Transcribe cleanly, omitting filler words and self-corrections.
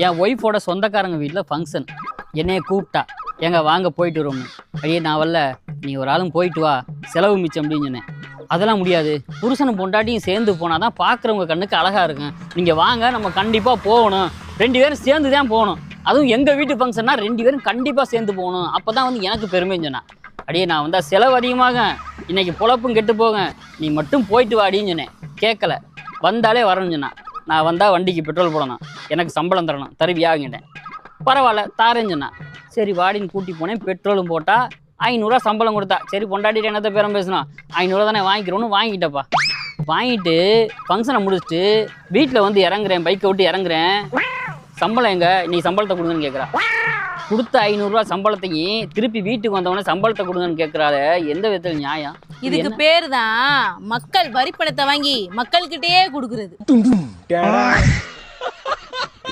என் ஒய்ஃபோட சொந்தக்காரங்க வீட்டில் ஃபங்க்ஷன். என்னைய கூப்பிட்டா, எங்க வாங்க போயிட்டு வரோம்னு. அடியே நான் வரல, நீ ஒரு ஆளும் போயிட்டு வா, செலவு மிச்சம் அப்படின்னு சொன்னேன். அதெல்லாம் முடியாது, புருஷனும் பொண்டாட்டியும் சேர்ந்து போனால் தான் பார்க்குறவங்க கண்ணுக்கு அழகாக இருக்கும். நீங்கள் வாங்க, நம்ம கண்டிப்பாக போகணும், 2 பேரும் சேர்ந்து தான் போகணும். அதுவும் எங்கள் வீட்டு ஃபங்க்ஷன்னா 2 பேரும் கண்டிப்பாக சேர்ந்து போகணும், அப்போ தான் வந்து எனக்கு பெருமைன்னு சொன்னான். அடியே நான் வந்தால் செலவு அதிகமாக, இன்னைக்கு பொழப்பும் கெட்டு போக, நீ மட்டும் போயிட்டு வா அப்படின்னு சொன்னேன். கேட்கல, வந்தாலே வரணும்னு சொன்னான். நான் வந்தால் வண்டிக்கு பெட்ரோல் போடணும், எனக்கு சம்பளம் தரணும், தருவியாங்கிட்டேன். பரவாயில்ல தாரேன்னு சொன்னான். சரி வாடின்னு கூட்டி போனேன். பெட்ரோலும் போட்டால் 500 சம்பளம் கொடுத்தா. சரி பொண்டாட்டிட்டு என்னத்தை பேரம் பேசணும், 500 தானே வாங்கிக்கிறோன்னு வாங்கிட்டப்பா. வாங்கிட்டு ஃபங்க்ஷனை முடிச்சுட்டு வீட்டில் வந்து இறங்குறேன், பைக்கை விட்டு இறங்குறேன். சம்பளம் எங்க, நீ சம்பளத்தை கொடுங்கன்னு கேட்குறா. கொடுத்த 500 சம்பளத்தையும் திருப்பி வீட்டுக்கு வந்தவொடனே சம்பளத்தை கொடுங்கன்னு கேட்குறாரு. எந்த விதத்தில் நியாயம்? இதுக்கு பேர் தான் மக்கள் வரி பணத்தை வாங்கி மக்கள்கிட்டயே கொடுக்குறது.